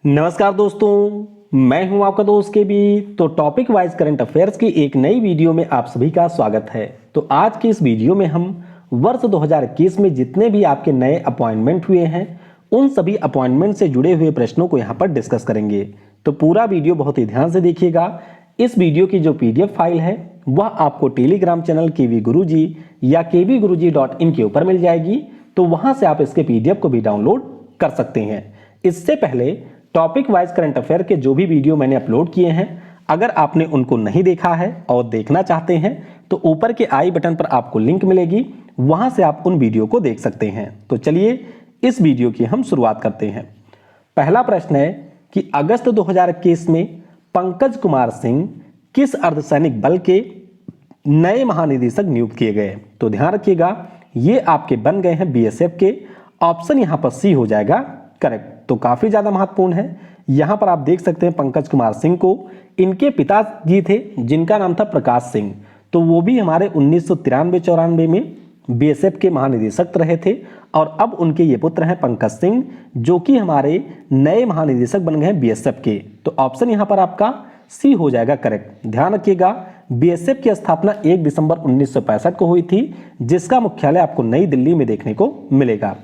नमस्कार दोस्तों, मैं हूं आपका दोस्त के बी। तो टॉपिक वाइज करंट अफेयर्स की एक नई वीडियो में आप सभी का स्वागत है। तो आज की इस वीडियो में हम वर्ष 2021 में जितने भी आपके नए अपॉइंटमेंट हुए हैं उन सभी अपॉइंटमेंट से जुड़े हुए प्रश्नों को यहां पर डिस्कस करेंगे। तो पूरा वीडियो बहुत ही ध्यान से देखिएगा। इस वीडियो की जो पीडीएफ फाइल है वह आपको टेलीग्राम चैनल केवी गुरुजी या kvguruji.in के ऊपर मिल जाएगी। तो वहां से आप इसके पीडीएफ को भी डाउनलोड कर सकते हैं। इससे पहले टॉपिक वाइज करंट अफेयर के जो भी वीडियो मैंने अपलोड किए हैं, अगर आपने उनको नहीं देखा है और देखना चाहते हैं तो ऊपर के आई बटन पर आपको लिंक मिलेगी, वहां से आप उन वीडियो को देख सकते हैं। तो चलिए इस वीडियो की हम शुरुआत करते हैं। पहला प्रश्न है कि अगस्त 2021 में पंकज कुमार सिंह किस अर्धसैनिक बल के नए महानिदेशक नियुक्त किए गए? तो ध्यान रखिएगा, ये आपके बन गए हैं बीएसएफ के। ऑप्शन यहां पर सी हो जाएगा करेक्ट। तो काफी ज्यादा महत्वपूर्ण है। यहां पर आप देख सकते हैं पंकज कुमार सिंह को इनके पिताजी थे जिनका नाम था प्रकाश सिंह। तो वो भी हमारे 1993-94 में बीएसएफ के महानिदेशक रहे थे और अब उनके ये पुत्र हैं पंकज सिंह, जो कि हमारे नए महानिदेशक बन गए हैं बीएसएफ के। तो ऑप्शन यहां पर आपका सी हो जाएगा करेक्ट। ध्यान रखिएगा, बीएसएफ की स्थापना 1 दिसंबर 1965 को हुई थी, जिसका मुख्यालय आपको नई दिल्ली में देखने को मिलेगा।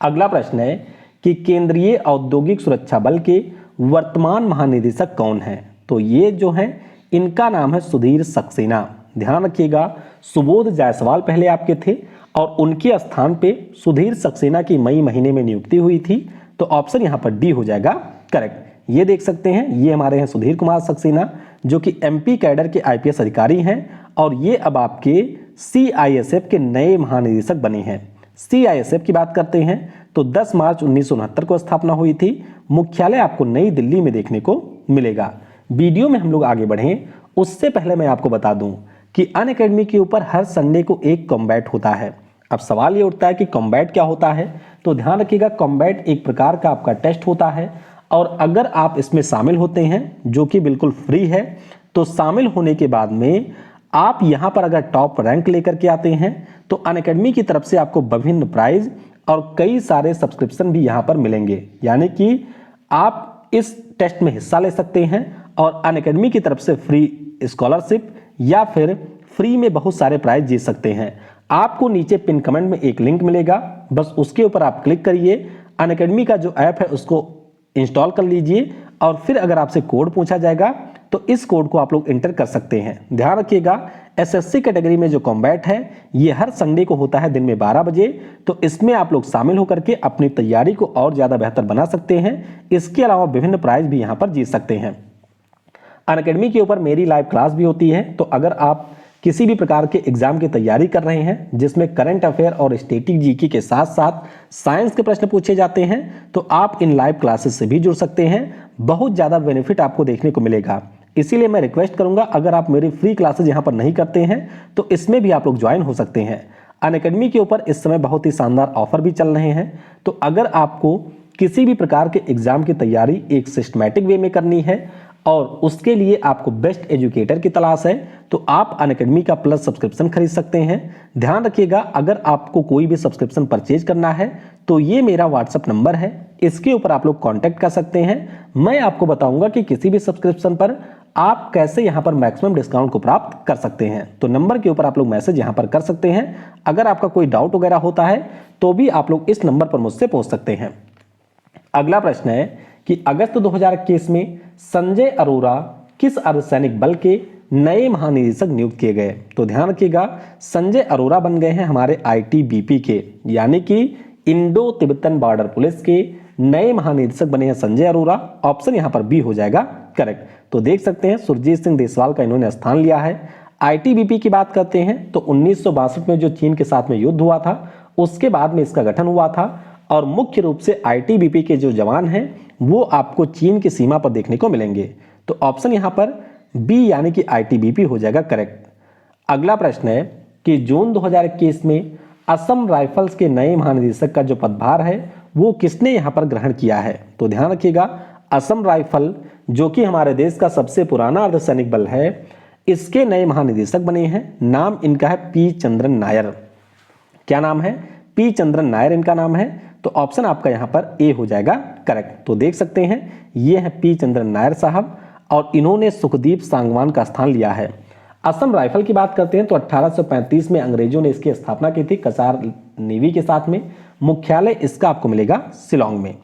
अगला प्रश्न है कि केंद्रीय औद्योगिक सुरक्षा बल के वर्तमान महानिदेशक कौन हैं? तो ये जो हैं इनका नाम है सुधीर सक्सेना। ध्यान रखिएगा, सुबोध जायसवाल पहले आपके थे और उनके स्थान पे सुधीर सक्सेना की मई महीने में नियुक्ति हुई थी। तो ऑप्शन यहां पर डी हो जाएगा करेक्ट। ये देख सकते हैं, ये हमारे हैं सुधीर कुमार सक्सेना, जो कि एमपी कैडर के आईपीएस अधिकारी हैं और ये अब आपके सीआईएसएफ के नए महानिदेशक बने हैं। सीआईएसएफ की बात करते हैं तो 10 मार्च 1969 को स्थापना हुई थी। मुख्यालय आपको नई दिल्ली में देखने को मिलेगा। वीडियो में हम लोग आगे बढ़ें उससे पहले मैं आपको बता दूं कि अनअकैडमी के ऊपर हर संडे को एक कॉम्बैट होता है। अब सवाल ये उठता है कि कॉम्बैट क्या होता है? तो ध्यान रखिएगा, कॉम्बैट एक प्रकार का आपका टेस्ट होता है और अगर आप इसमें शामिल होते हैं जो कि बिल्कुल फ्री है, तो शामिल होने के बाद में आप यहां पर अगर टॉप रैंक लेकर के आते हैं तो अनअकैडमी की तरफ से आपको विभिन्न प्राइज और कई सारे सब्सक्रिप्शन भी यहां पर मिलेंगे। यानी कि आप इस टेस्ट में हिस्सा ले सकते हैं और अनअकैडमी की तरफ से फ्री स्कॉलरशिप या फिर फ्री में बहुत सारे प्राइज जीत सकते हैं। आपको नीचे पिन कमेंट में एक लिंक मिलेगा, बस उसके ऊपर आप क्लिक करिए, अनअकैडमी का जो ऐप है उसको इंस्टॉल कर लीजिए और फिर अगर आपसे कोड पूछा जाएगा तो इस कोड को आप लोग एंटर कर सकते हैं। ध्यान रखिएगा, एसएससी कैटेगरी में जो कॉम्बैट है ये हर संडे को होता है दिन में 12 बजे। तो इसमें आप लोग शामिल होकर के अपनी तैयारी को और ज्यादा बेहतर बना सकते हैं। इसके अलावा विभिन्न प्राइज भी यहां पर जीत सकते हैं। अनअकैडमी के ऊपर मेरी लाइव क्लास भी होती है, तो अगर आप किसी भी प्रकार के एग्जाम की तैयारी कर रहे हैं जिसमें करंट अफेयर और स्टैटिक जीके के साथ साथ साइंस के प्रश्न पूछे जाते हैं, तो आप इन लाइव क्लासेस से भी जुड़ सकते हैं। बहुत ज्यादा बेनिफिट आपको देखने को मिलेगा। इसीलिए मैं रिक्वेस्ट करूंगा, अगर आप मेरी फ्री क्लासेस यहां पर नहीं करते हैं तो इसमें भी आप लोग ज्वाइन हो सकते हैं। अनअकैडमी के ऊपर इस समय बहुत ही शानदार ऑफर भी चल रहे हैं। तो अगर आपको किसी भी प्रकार के एग्जाम की तैयारी एक सिस्टमैटिक वे में करनी है और उसके लिए आपको बेस्ट एजुकेटर की तलाश है, तो आप अनअकैडमी का प्लस सब्सक्रिप्शन खरीद सकते हैं। ध्यान रखिएगा, अगर आपको कोई भी सब्सक्रिप्शन परचेज करना है तो ये मेरा व्हाट्सएप नंबर है, इसके ऊपर आप लोग कांटेक्ट कर सकते हैं। मैं आपको बताऊंगा कि किसी भी सब्सक्रिप्शन पर आप कैसे यहां पर मैक्सिमम डिस्काउंट को प्राप्त कर सकते हैं। तो नंबर के ऊपर आप लोग मैसेज यहां पर कर सकते हैं। अगर आपका कोई डाउट वगैरह होता है तो भी आप लोग इस नंबर पर मुझसे पूछ सकते हैं। अगला प्रश्न है कि अगस्त 2021 में संजय अरोरा किस अर्धसैनिक बल के नए महानिदेशक नियुक्त किए गए? तो ध्यान रखिएगा, संजय अरोरा बन गए हैं हमारे आईटीबीपी के, यानी कि इंडो तिब्बतन बॉर्डर पुलिस के नए महानिदेशक बने हैं संजय अरोरा। ऑप्शन यहां पर बी हो जाएगा करेक्ट। तो देख सकते हैं सुरजीत सिंह देसवाल का इन्होंने स्थान लिया है। आईटीबीपी की बात करते हैं तो 1962 में जो चीन के साथ में युद्ध हुआ था उसके बाद में इसका गठन हुआ था और मुख्य रूप से आईटीबीपी के जो जवान हैं वो आपको चीन की सीमा पर देखने को मिलेंगे। तो ऑप्शन यहां पर बी यानी कि आईटीबीपी हो जाएगा करेक्ट। अगला प्रश्न है कि जून 2021 में असम राइफल्स के नए महानिदेशक का जो पदभार है वो किसने यहां पर ग्रहण किया है? तो ध्यान रखिएगा, असम राइफल जो कि हमारे देश का सबसे पुराना अर्धसैनिक बल है, इसके नए महानिदेशक बने हैं। नाम इनका है पी चंद्रन नायर। क्या नाम है? पी चंद्रन नायर इनका नाम है। तो ऑप्शन आपका यहाँ पर ए हो जाएगा करेक्ट। तो देख सकते हैं ये है पी चंद्रन नायर साहब और इन्होंने सुखदीप सांगवान का स्थान लिया है। असम राइफल की बात करते हैं तो 1835 में अंग्रेजों ने इसकी स्थापना की थी कसार नेवी के साथ में। मुख्यालय इसका आपको मिलेगा शिलोंग में।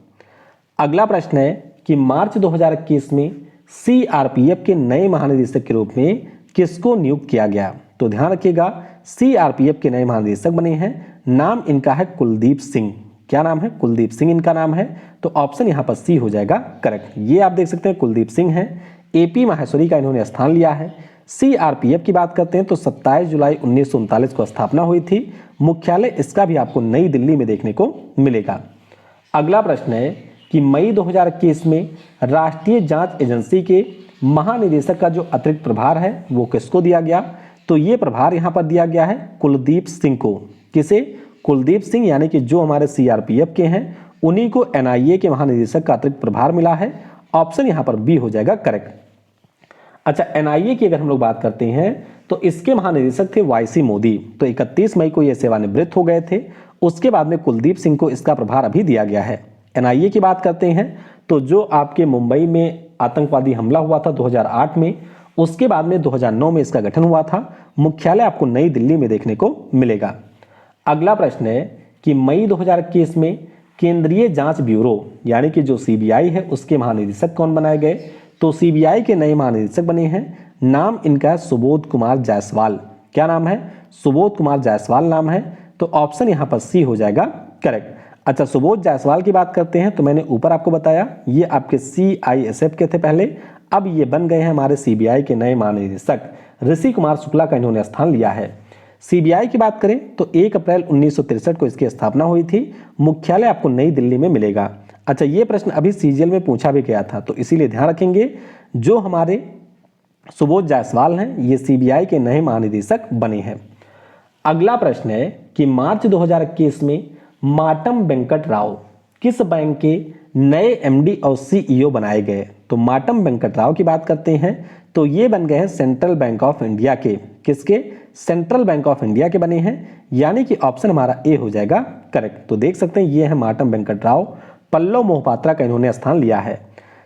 अगला प्रश्न है कि मार्च 2021 में सीआरपीएफ के नए महानिदेशक के रूप में किसको नियुक्त किया गया? तो ध्यान रखिएगा सीआरपीएफ के नए महानिदेशक बने हैं, नाम इनका है कुलदीप सिंह। क्या नाम है? कुलदीप सिंह इनका नाम है। तो ऑप्शन यहाँ पर सी हो जाएगा करेक्ट। ये आप देख सकते हैं कुलदीप सिंह हैं। एपी माहेश्वरी का इन्होंने स्थान लिया है। सीआरपीएफ की बात करते हैं तो 27 जुलाई 1939 को स्थापना हुई थी। मुख्यालय इसका भी आपको नई दिल्ली में देखने को मिलेगा। अगला प्रश्न है कि मई 2021 में राष्ट्रीय जांच एजेंसी के महानिदेशक का जो अतिरिक्त प्रभार है वो किसको दिया गया? तो ये प्रभार यहाँ पर दिया गया है कुलदीप सिंह को। किसे? कुलदीप सिंह, यानी कि जो हमारे सीआरपीएफ के हैं उन्हीं को एनआईए के महानिदेशक का अतिरिक्त प्रभार मिला है। ऑप्शन यहाँ पर बी हो जाएगा करेक्ट। अच्छा, एनआईए की अगर हम लोग बात करते हैं तो इसके महानिदेशक थे वाईसी मोदी। तो 31 मई को ये सेवानिवृत्त हो गए थे। उसके बाद में कुलदीप सिंह को इसका प्रभार अभी दिया गया है। एनआईए की बात करते हैं तो जो आपके मुंबई में आतंकवादी हमला हुआ था 2008 में, उसके बाद में 2009 में इसका गठन हुआ था। मुख्यालय आपको नई दिल्ली में देखने को मिलेगा। अगला प्रश्न है कि मई 2021 में केंद्रीय जांच ब्यूरो यानी कि जो सीबीआई है उसके महानिदेशक कौन बनाए गए? तो सीबीआई के नए महानिदेशक बने हैं, नाम इनका है सुबोध कुमार जायसवाल। क्या नाम है? सुबोध कुमार जायसवाल नाम है। तो ऑप्शन यहाँ पर सी हो जाएगा करेक्ट। अच्छा, सुबोध जायसवाल की बात करते हैं तो मैंने ऊपर आपको बताया ये आपके सीआईएसएफ के थे पहले, अब ये बन गए हैं हमारे सीबीआई के नए महानिदेशक। ऋषि कुमार शुक्ला का इन्होंने स्थान लिया है। सीबीआई की बात करें तो 1 अप्रैल 1963 को इसकी स्थापना हुई थी। मुख्यालय आपको नई दिल्ली में मिलेगा। अच्छा, ये प्रश्न अभी सीजीएल में पूछा भी गया था तो इसीलिए ध्यान रखेंगे जो हमारे सुबोध जायसवाल हैं ये सीबीआई के नए महानिदेशक बने हैं। अगला प्रश्न है कि मार्च 2021 में माटम वेंकट राव किस बैंक के नए एमडी और सीईओ बनाए गए? तो माटम वेंकट राव की बात करते हैं तो ये बन गए हैं सेंट्रल बैंक ऑफ इंडिया के। किसके? सेंट्रल बैंक ऑफ इंडिया के बने हैं, यानी कि ऑप्शन हमारा ए हो जाएगा करेक्ट। तो देख सकते हैं ये है माटम वेंकट राव। पल्लव मोहपात्रा का इन्होंने स्थान लिया है।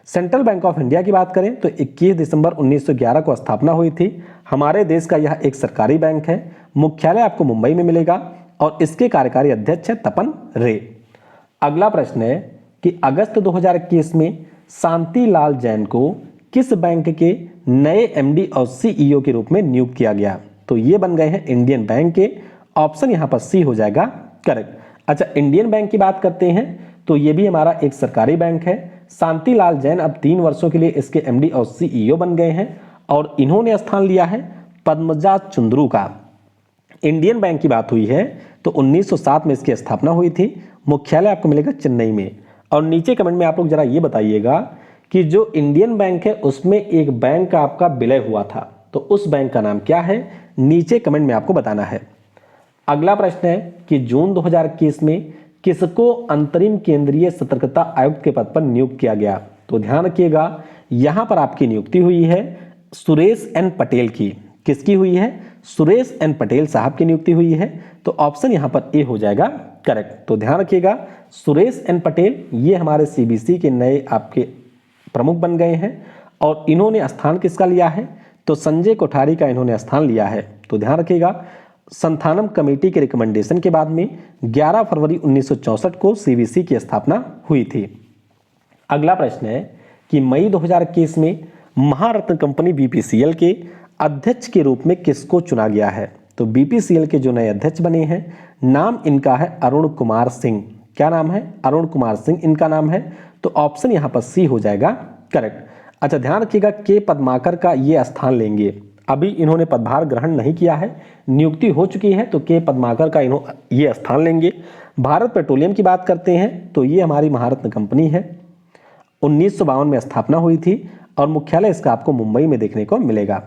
सेंट्रल बैंक ऑफ इंडिया की बात करें तो 21 दिसंबर 1911 को स्थापना हुई थी। हमारे देश का यह एक सरकारी बैंक है। मुख्यालय आपको मुंबई में मिलेगा और इसके कार्यकारी अध्यक्ष है तपन रे। अगला प्रश्न है कि अगस्त 2021 में शांति लाल जैन को किस बैंक के नए एमडी और सीईओ के रूप में नियुक्त किया गया? तो ये बन गए हैं इंडियन बैंक के। ऑप्शन यहाँ पर सी हो जाएगा करेक्ट। अच्छा, इंडियन बैंक की बात करते हैं तो ये भी हमारा एक सरकारी बैंक है। शांति लाल जैन अब 3 वर्षों के लिए इसके एमडी और सीईओ बन गए हैं और इन्होंने स्थान लिया है पद्मजा चुंद्रू का। इंडियन बैंक की बात हुई है तो 1907 में इसकी स्थापना हुई थी। मुख्यालय आपको मिलेगा चेन्नई में। और नीचे कमेंट में आप लोग जरा ये बताइएगा कि जो इंडियन बैंक है उसमें एक बैंक का आपका विलय हुआ था, तो उस बैंक का नाम क्या है? नीचे कमेंट में आपको बताना है। अगला प्रश्न है कि जून 2021 में किसको अंतरिम केंद्रीय सतर्कता आयुक्त के पद पर नियुक्त किया गया? तो ध्यान रखिएगा यहां पर आपकी नियुक्ति हुई है सुरेश एन पटेल की। किसकी हुई है? सुरेश एन पटेल साहब की नियुक्ति हुई है। तो ऑप्शन यहां पर ए हो जाएगा करेक्ट। तो ध्यान रखिएगा सुरेश एन पटेल ये हमारे सीबीसी के नए आपके प्रमुख बन गए हैं और इन्होंने स्थान किसका लिया है? तो संजय कोठारी का इन्होंने स्थान लिया है। तो ध्यान रखिएगा संथानम कमेटी के रिकमेंडेशन के बाद में 11 फरवरी 1964 को सीबीसी की स्थापना हुई थी। अगला प्रश्न है कि मई 2021 में महारत्न कंपनी बीपीसीएल के अध्यक्ष के रूप में किसको चुना गया है? तो बीपीसीएल के जो नए अध्यक्ष बने हैं नाम इनका है अरुण कुमार सिंह। क्या नाम है? अरुण कुमार सिंह इनका नाम है। तो ऑप्शन यहाँ पर सी हो जाएगा करेक्ट। अच्छा, ध्यान रखिएगा के पद्माकर का ये स्थान लेंगे। अभी इन्होंने पदभार ग्रहण नहीं किया है, नियुक्ति हो चुकी है, तो के पद्माकर का ये स्थान लेंगे। भारत पेट्रोलियम की बात करते हैं तो ये हमारी महारत्न कंपनी है। 1952 में स्थापना हुई थी और मुख्यालय इसका आपको मुंबई में देखने को मिलेगा।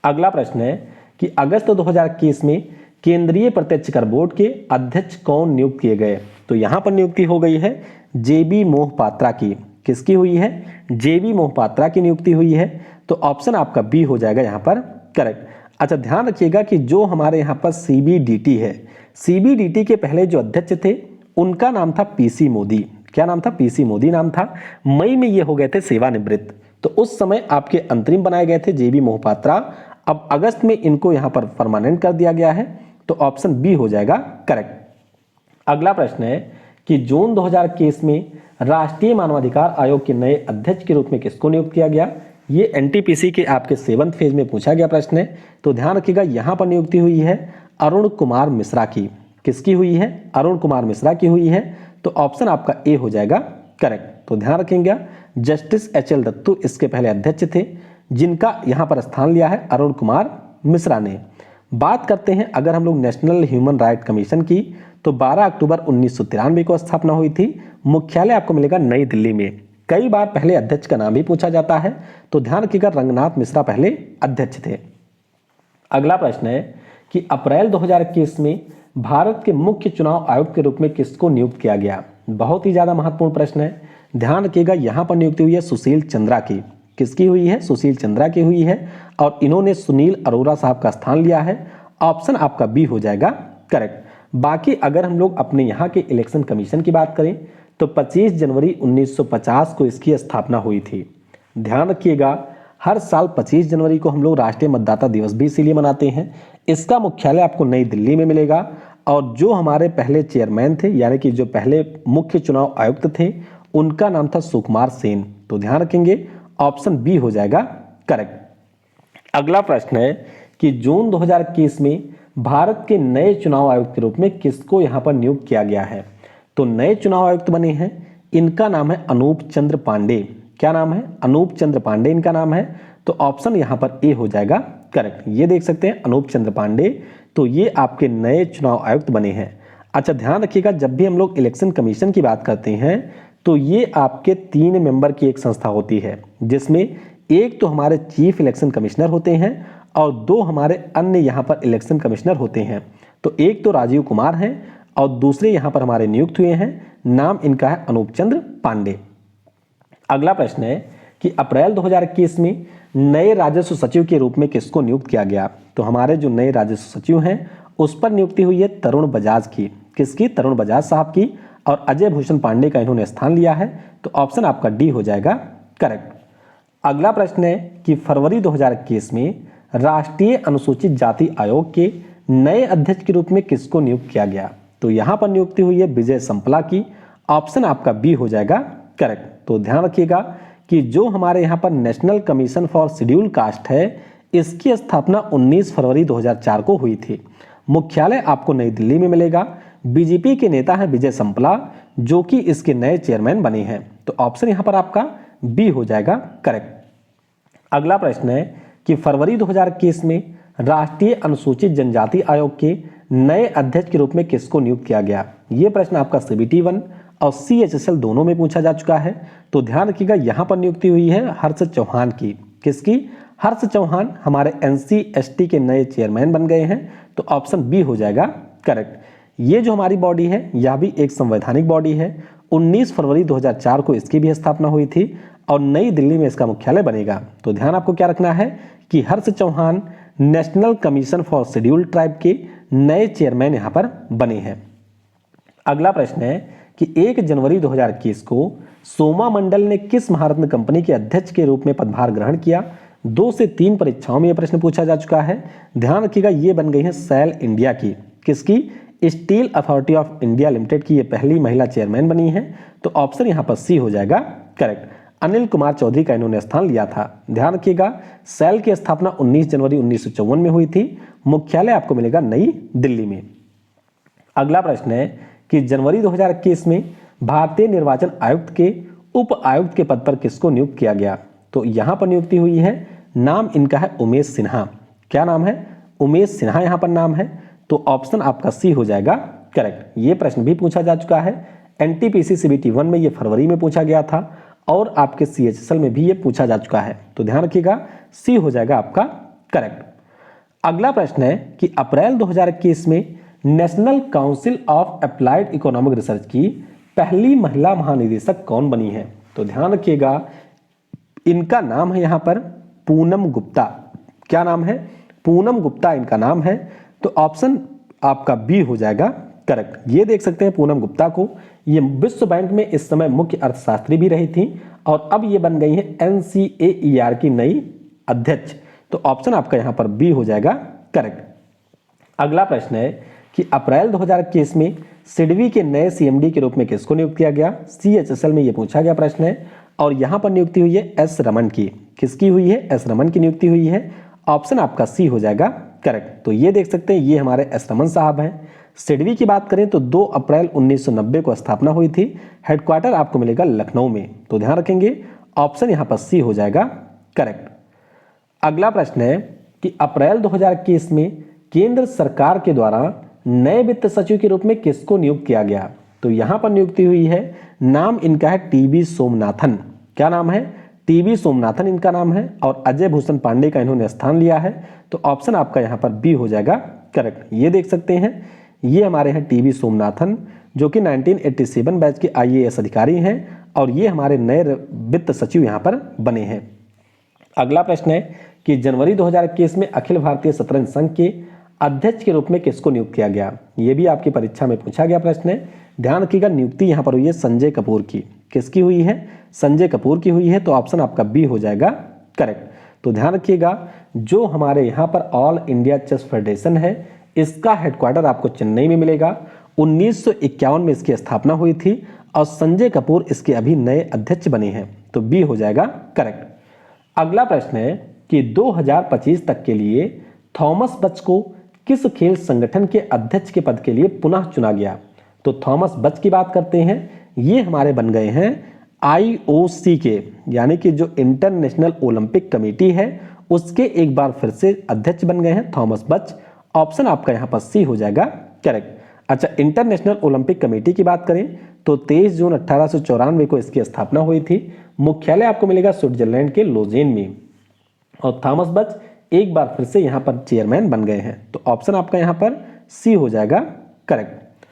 अगला प्रश्न है कि अगस्त 2021 में केंद्रीय प्रत्यक्ष कर बोर्ड के अध्यक्ष कौन नियुक्त किए गए? तो यहां पर नियुक्ति हो गई है जेबी मोहपात्रा की। किसकी हुई है? जेबी मोहपात्रा की नियुक्ति हुई है। तो ऑप्शन आपका बी हो जाएगा यहां पर करेक्ट। अच्छा, ध्यान रखिएगा कि जो हमारे यहां पर सीबीडीटी है, सीबीडीटी के पहले जो अध्यक्ष थे उनका नाम था पीसी मोदी। क्या नाम था? पीसी मोदी नाम था। मई में ये हो गए थे सेवानिवृत्त। तो उस समय आपके अंतरिम बनाए गए थे जेबी मोहपात्रा। अब अगस्त में इनको यहां पर परमानेंट कर दिया गया है, तो ऑप्शन बी हो जाएगा करेक्ट। अगला प्रश्न है कि जून 2021 में राष्ट्रीय मानवाधिकार आयोग के नए अध्यक्ष के रूप में किसको नियुक्त किया गया? ये एनटीपीसी के आपके 7th फेज में पूछा गया प्रश्न है। तो ध्यान रखिएगा, यहां पर नियुक्ति हुई है अरुण कुमार मिश्रा की। किसकी हुई है? अरुण कुमार मिश्रा की हुई है। तो ऑप्शन आपका ए हो जाएगा करेक्ट। तो ध्यान रखेंगे, जस्टिस एचएल दत्तू इसके पहले अध्यक्ष थे, जिनका यहां पर स्थान लिया है अरुण कुमार मिश्रा ने। बात करते हैं अगर हम लोग नेशनल ह्यूमन राइट कमीशन की, तो 12 अक्टूबर 1993 को स्थापना हुई थी। मुख्यालय आपको मिलेगा नई दिल्ली में। कई बार पहले अध्यक्ष का नाम भी पूछा जाता है, तो ध्यान रखिएगा रंगनाथ मिश्रा पहले अध्यक्ष थे। अगला प्रश्न है कि अप्रैल 2021 में भारत के मुख्य चुनाव आयुक्त के रूप में किसको नियुक्त किया गया? बहुत ही ज्यादा महत्वपूर्ण प्रश्न है। ध्यान रखिएगा, यहां पर नियुक्ति हुई है सुशील चंद्रा की। किसकी हुई है? सुशील चंद्रा की हुई है, और इन्होंने सुनील अरोड़ा साहब का स्थान लिया है। ऑप्शन आपका बी हो जाएगा करेक्ट। बाकी अगर हम लोग अपने यहाँ के इलेक्शन कमीशन की बात करें, तो 25 जनवरी 1950 को इसकी स्थापना हुई थी। ध्यान रखिएगा, हर साल 25 जनवरी को हम लोग राष्ट्रीय मतदाता दिवस भी इसीलिए मनाते हैं। इसका मुख्यालय आपको नई दिल्ली में मिलेगा, और जो हमारे पहले चेयरमैन थे, यानी कि जो पहले मुख्य चुनाव आयुक्त थे, उनका नाम था सुकुमार सेन। तो ध्यान रखेंगे, ऑप्शन बी हो जाएगा करेक्ट। अगला प्रश्न है कि जून 2021 में भारत के नए चुनाव आयुक्त के रूप में किसको यहां पर नियुक्त किया गया है? तो नए चुनाव आयुक्त बने हैं, इनका नाम है अनूप चंद्र पांडे। क्या नाम है? अनूप चंद्र पांडे इनका नाम है। तो ऑप्शन यहां पर ए हो जाएगा करेक्ट। ये देख सकते हैं अनूप चंद्र पांडे, तो ये आपके नए चुनाव आयुक्त बने हैं। अच्छा, ध्यान रखिएगा, जब भी हम लोग इलेक्शन कमीशन की बात करते हैं, तो ये आपके 3 मेंबर की एक संस्था होती है, जिसमें एक तो हमारे चीफ इलेक्शन कमिश्नर होते हैं और 2 हमारे अन्य यहाँ पर इलेक्शन कमिश्नर होते हैं। तो एक तो राजीव कुमार हैं और दूसरे यहाँ पर हमारे नियुक्त हुए हैं, नाम इनका है अनूप चंद्र पांडे। अगला प्रश्न है कि अप्रैल 2021 में नए राजस्व सचिव के रूप में किसको नियुक्त किया गया? तो हमारे जो नए राजस्व सचिव हैं उस पर नियुक्ति हुई है तरुण बजाज की। किसकी? तरुण बजाज साहब की, और अजय भूषण पांडे का इन्होंने स्थान लिया है। तो ऑप्शन आपका डी हो जाएगा करेक्ट। अगला प्रश्न है कि फरवरी 2021 में राष्ट्रीय अनुसूचित जाति आयोग के नए अध्यक्ष के रूप में किसको नियुक्त किया गया? तो यहां पर नियुक्ति हुई है विजय संपला की। ऑप्शन आपका बी हो जाएगा करेक्ट। तो ध्यान रखिएगा कि जो हमारे यहां पर national commission for schedule caste है, इसकी स्थापना 19 फरवरी 2004 को हुई थी। मुख्यालय आपको नई दिल्ली में मिलेगा। बीजेपी के नेता हैं विजय संपला, जो कि इसके नए चेयरमैन बने हैं। तो ऑप्शन यहां पर आपका बी हो जाएगा करेक्ट। अगला प्रश्न है कि फरवरी 2021 में राष्ट्रीय अनुसूचित जनजाति आयोग के नए अध्यक्ष के रूप में किसको नियुक्त किया गया? यह प्रश्न आपका सीबीटी 1 और सीएचएसएल दोनों में पूछा जा चुका है। तो ध्यान रखिएगा, यहां पर नियुक्ति हुई है हर्ष चौहान की। किसकी? हर्ष चौहान हमारे एनसी/एसटी के नए चेयरमैन बन गए हैं। तो ऑप्शन बी हो जाएगा करेक्ट। ये जो हमारी बॉडी है, यह भी एक संवैधानिक बॉडी है। 19 फरवरी 2004 को इसकी भी स्थापना हुई थी और नई दिल्ली में इसका मुख्यालय बनेगा। तो ध्यान आपको क्या रखना है कि Harsh Chauhan national commission for scheduled tribe के नए चेयरमैन यहां पर बने हैं। अगला प्रश्न है कि 1 जनवरी 2021 को सोमा मंडल ने किस महारत्न कंपनी के अध्यक्ष के रूप में पदभार ग्रहण किया? 2 से 3 परीक्षाओं में यह प्रश्न पूछा जा चुका है। ध्यान रखिएगा, ये बन गई है सेल इंडिया की। किसकी? Steel authority of India limited की ये पहली महिला चेयरमैन बनी है। तो ऑप्शन यहां पर सी हो जाएगा करेक्ट। अनिल कुमार चौधरी का इन्होंने स्थान लिया था। ध्यान रखिएगा, सेल की स्थापना 19 जनवरी 1954 में हुई थी। मुख्यालय आपको मिलेगा नई दिल्ली में। अगला प्रश्न है कि जनवरी 2021 में भारतीय निर्वाचन आयुक्त के उप आयुक्त के पद पर किसको नियुक्त किया गया? तो यहां पर नियुक्ति हुई है, नाम इनका है उमेश सिन्हा। क्या नाम है? उमेश सिन्हा यहां पर नाम है। तो ऑप्शन आपका सी हो जाएगा करेक्ट। ये प्रश्न भी पूछा जा चुका है। एनटीपीसी सीबीटी 1 में ये फरवरी में पूछा गया था और आपके सीएचएसएल में भी ये पूछा जा चुका है। तो ध्यान रखिएगा, सी हो जाएगा आपका करेक्ट। अगला प्रश्न है कि अप्रैल 2021 में national council of applied economic research की पहली महिला महानिदेशक कौन बनी है? तो ध्यान रखिएगा, इनका नाम है यहां पर पूनम गुप्ता। क्या नाम है? पूनम गुप्ता इनका नाम है। तो ऑप्शन आपका बी हो जाएगा करेक्ट। ये देख सकते हैं पूनम गुप्ता को, ये विश्व बैंक में इस समय मुख्य अर्थशास्त्री भी रही थी और अब ये बन गई है NCAER की नई अध्यक्ष। तो ऑप्शन आपका यहाँ पर बी हो जाएगा करेक्ट। अगला प्रश्न है कि अप्रैल 2021 में सिडबी के नए CMD के रूप में किसको नियुक्त किया गया? CHSL में ये पूछा गया प्रश्न है और यहाँ पर नियुक्ति हुई है S रमन की। किसकी हुई है? S रमन की नियुक्ति हुई है। ऑप्शन आपका सी हो जाएगा करेक्ट। तो ये देख सकते हैं ये हमारे S रमन साहब हैं। सिडबी की बात करें तो 2 अप्रैल 1990 को स्थापना हुई थी। हेडक्वार्टर आपको मिलेगा लखनऊ में, तो ध्यान रखेंगे ऑप्शन यहाँ पर सी हो जाएगा करेक्ट। अगला प्रश्न है कि अप्रैल 2021 में केंद्र सरकार के द्वारा नए वित्त सचिव के रूप में किसको नियुक्त किया गया? तो यहां पर नियुक्ति हुई है, नाम इनका है TB सोमनाथन। क्या नाम है? TB सोमनाथन इनका नाम है और अजय भूषण पांडे का इन्होंने स्थान लिया है। तो ऑप्शन आपका यहां पर बी हो जाएगा करेक्ट। ये देख सकते हैं ये हमारे हैं TB सोमनाथन जो कि 1987 बैच के IAS अधिकारी हैं और ये हमारे नए वित्त सचिव यहां पर बने हैं। अगला प्रश्न है कि जनवरी 2021 में अखिल भारतीय शतरंज संघ के अध्यक्ष के रूप में किसको नियुक्त किया गया? ये भी आपकी परीक्षा में पूछा गया प्रश्न है। ध्यान रखिएगा नियुक्ति यहाँ पर हुई है संजय कपूर की। किसकी हुई है? संजय कपूर की हुई है। तो ऑप्शन आपका बी हो जाएगा करेक्ट। तो ध्यान रखिएगा जो हमारे यहाँ पर ऑल इंडिया चेस फेडरेशन है इसका हेडक्वार्टर आपको चेन्नई में मिलेगा। 1951 में इसकी स्थापना हुई थी और संजय कपूर इसके अभी नए अध्यक्ष बने हैं। तो बी हो जाएगा करेक्ट। अगला प्रश्न है कि 2025 तक के लिए थॉमस बच को किस खेल संगठन के अध्यक्ष के पद के लिए पुनः चुना गया? तो थॉमस बच की बात करते हैं, ये हमारे बन गए हैं IOC के, यानी कि जो इंटरनेशनल ओलंपिक कमेटी है उसके एक बार फिर से अध्यक्ष बन गए हैं थॉमस बच। ऑप्शन आपका यहाँ पर सी हो जाएगा करेक्ट। अच्छा, इंटरनेशनल ओलंपिक कमेटी की बात करें तो 23 जून 1894 को इसकी स्थापना हुई थी। मुख्यालय आपको मिलेगा स्विट्जरलैंड के लोजेन में और थॉमस बच एक बार फिर से यहां पर चेयरमैन बन गए हैं। तो ऑप्शन आपका यहां पर सी हो जाएगा करेक्ट।